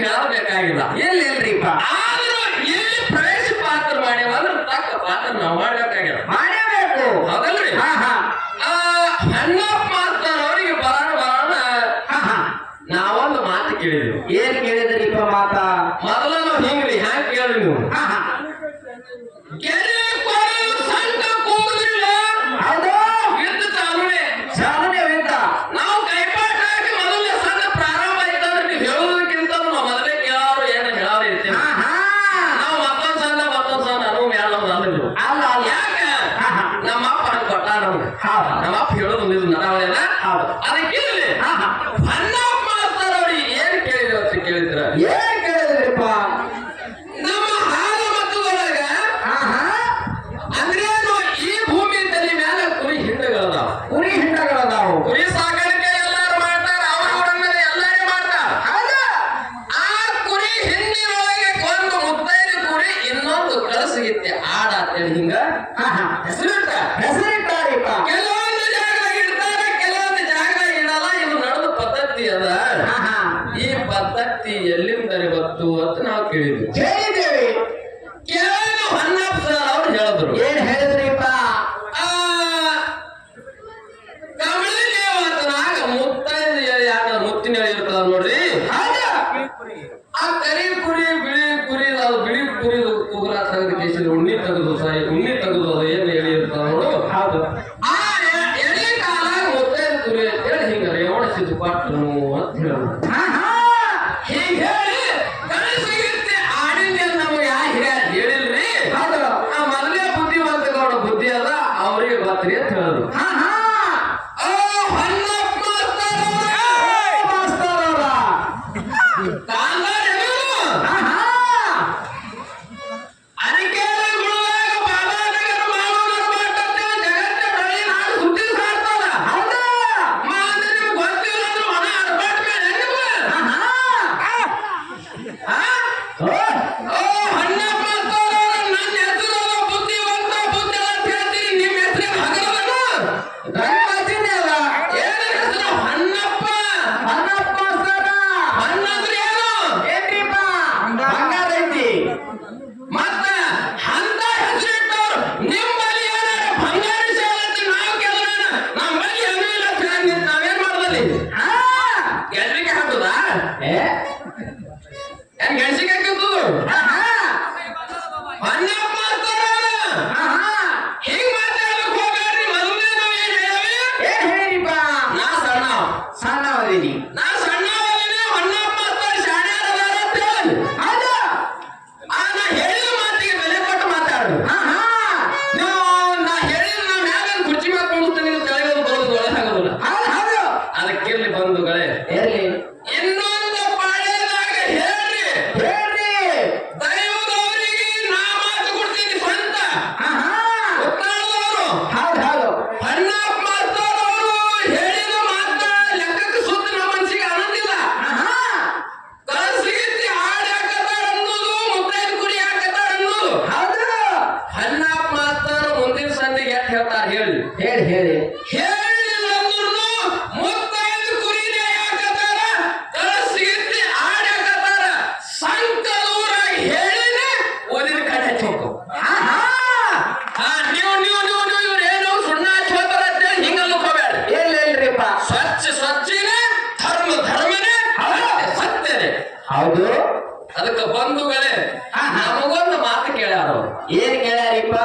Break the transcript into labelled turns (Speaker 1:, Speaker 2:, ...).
Speaker 1: ಹೇಳಬೇಕಾಗಿಲ್ಲ.
Speaker 2: ಎಲ್ಲಿಲ್ರಿಪ್ಪ,
Speaker 1: ಆದ್ರೂ ಇಲ್ಲಿ ಪ್ರವೇಶ ಪಾತ್ರ ಮಾಡ್ಯಾವ ಅಂದ್ರೆ ತಕ್ಕ ಪಾತ್ರ ನಾವು ಮಾಡ್ಬೇಕಾಗಿಲ್ಲ.
Speaker 2: ಮಾಡಬೇಕು
Speaker 1: ಹೌದಲ್ರಿ? ಹಣ್ಣಪ್ಪ ಮಾಸ್ತರ ಅವರಿಗೆ ಬರೋಣ ನಾವೊಂದು ಮಾತು ಕೇಳಿದ್ವಿ.
Speaker 2: ಏನ್ ಕೇಳಿದ್ರಿಪ್ಪ ಮಾತ?
Speaker 1: ಮೊದಲ ನಾವು ಹಿಂಗ್ರಿ ಹ್ಯಾಂಗ ಕೇಳಿ ನೀವು ಕೆರೆ ಕೊರೆಯು ಸಂಘ ಕೂಗುದಿಲ್ಲ.
Speaker 2: ಹೌದು,
Speaker 1: ಯುದ್ಧ ಚಾಲುವೆ
Speaker 2: ಚಾಲನೆ ಯುದ್ಧ.
Speaker 1: ನಾವು ಕೈಪಾಠ ಹಾಕಿ ಮೊದಲನೇ ಸಂಘ ಪ್ರಾರಂಭ ಆಯ್ತಂದ್ರೆ ನೀವು ಹೇಳುವುದಕ್ಕಿಂತ ನಾವು ಮೊದಲೇ ಕೇಳೋರು ಏನು ಹೇಳೋರು ಇರ್ತೀವಿ. ನಾವು ಮತ್ತೊಂದ್ ಸಂಘ ಅನುವು ಹೇಳೋದು ಅಲ್ಲಿಲ್ಲ.
Speaker 2: ಅಲ್ಲ ಅಲ್ಲ,
Speaker 1: ಯಾಕೆ ನಮ್ಮ ಅಪ್ಪ ಹಂಗೆ ಕೊಟ್ಟ ನಮ್ಗೆ. ನಮ್ಮ ಅಪ್ಪ ಹೇಳೋದು ಇದು ನಡವಳಿನ. ಅದಕ್ಕೆ ಹಣ್ಣಪ್ಪ ಮಾಸ್ತರ್ ಅವ್ರಿಗೆ ಏನ್ ಕೇಳಿದ್ರು ಅಂತ ಕೇಳಿದ್ರ,
Speaker 2: ಏನ್ ಕೇಳಿದ್ರಿಪ್ಪ?
Speaker 1: ನಮ್ಮ ಹಾಲ ಮತದೊಳಗ ಅಂದ್ರೇನು ಈ ಭೂಮಿ ತಲೆ ಮ್ಯಾಲ ಕುರಿ ಹಿಂಡಗಳದಾವ.
Speaker 2: ಕುರಿ ಹಿಂಡಗಳದಾವು.
Speaker 1: ಕುರಿ ಸಾಕಾಣಿಕೆ ಎಲ್ಲಾರು ಮಾಡ್ತಾರ, ಅವ್ರ ಎಲ್ಲಾರು ಮಾಡ್ತಾರ. ಆ ಕುರಿ ಹಿಂಡಿನೊಳಗೆ ಒಂದು ಮುತ್ತೈದು ಕುರಿ ಇನ್ನೊಂದು ಕಳಸಿಗಿತ್ತೆ ಆಡ ಅಂತೇಳಿ ಹಿಂಗ
Speaker 2: ಹೆಸರಿಟ್ಟಾರಿಪ್ಪ.
Speaker 1: ಕೆಲವೊಂದು ಜಾಗದಾಗ ಇಡ್ತಾರೆ, ಕೆಲವೊಂದು ಜಾಗದಾಗ ಇಡಲ್ಲ. ಇದು ನಡೆದ ಪದ್ಧತಿ ಅದ. ಈ ಪದ್ಧತಿ ಎಲ್ಲಿಂದ ಬಂತು ಅಂತ ನಾವು ಕೇಳಿದ್ವಿ.
Speaker 2: ಕೇಳಿದ್ದೇವೆ.
Speaker 1: ಕೇಳಿದ ಹೊನ್ನಪ್ಪ ಸರ್ ಅವ್ರು ಹೇಳಿದ್ರು.
Speaker 2: ಏನ್ ಹೇಳಿದ್ರಿಪ್ಪ?
Speaker 1: ಕಮಲಿ ದೇವತನಾಗ ಮುತ್ತೈದು ಯಾಕ ಮುತ್ತಿನ ಇರ್ತದ ನೋಡ್ರಿ. ಆ ಕರಿ ಕುರಿ ಬಿಳಿ ಕುರಿ ಅದು ಬಿಳಿ ಕುರಿ ಕುಗುರ ತೆಗೆದು ಕೇಸಿದ ಉಣ್ಣಿ ತೆಗೆದು ಉಣ್ಣಿ ತೆಗೆದು ಅದು ಏನು ಎಳಿ ಇರ್ತದ ನೋಡು.
Speaker 2: ಹೌದು.
Speaker 1: ಆ ಎಳಿ ಕಾಲಾಗ ಮುತ್ತೈದು ಕುರಿ ಅಂತ ಹೇಳಿ ಹಿಂಗ ರೇವಣಿಸಿದ್ದು ಪಟ್ಟನು ಅಂತ ಹೇಳಿದ್ರು. ಹೀಗ ಹೇಳಿ ಕನಸಿಗಿತ್ತೆ ಆಡಿದ್ಮೇಲೆ ನಮ್ಗೆ ಯಾ ಹಿರಿಯರು ಹೇಳಿಲ್ರಿ. ಆ ಮೊದಲೇ ಬುದ್ಧಿವಂತ ಗೌಡ ಬುದ್ಧಿ ಅದ ಅವ್ರಿಗೆ ಗೊತ್ತ್ರಿ ಅಂತ ಹೇಳಿದ್ರು. ಅದಕ್ಕಿರ್ಲಿ ಬಂಧುಗಳೇ, ಇನ್ನೊಂದು ಪಾಳ್ಯದಾಗ ಹೇಳ್ರಿ ದೈವದವರಿಗೆ ನಾ ಮಾತು ಕೊಡ್ತೀನಿ ಸ್ವಂತ. ಉತ್ತಾಳದವರು ಹಣ್ಣಪ್ಪ ಮಾಸ್ತರ್ ಅವರು ಹೇಳಿದ ಮಾತ ಲೆಕ್ಕಕ್ಕೆ ಸುತ್ತ ನಮ್ಮ ಮನಸ್ಸಿಗೆ ಆನಂದಿಲ್ಲ. ಕನಸಿಗಿತ್ತಿ ಹಾಡು ಹಾಕತಾರ ಅನ್ನೋದು, ಮುತ್ತೈದು ಕುರಿ ಹಾಕತಾರ ಅನ್ನೋದು. ಹಣ್ಣಪ್ಪ ಮಾಸ್ತರ್ ಮುಂದಿನ ಸಂದಿಗೆ ಯಾಕೆ ಹೇಳ್ತಾರ ಹೇಳಿ
Speaker 2: ಹೇಳಿ ಹೌದು.
Speaker 1: ಅದಕ್ಕೆ ಬಂಧುಗಳೇ ನಮಗೊಂದು ಮಾತು ಕೇಳ್ಯಾರ.
Speaker 2: ಏನ್ ಕೇಳ್ಯಾರಿಪ್ಪ?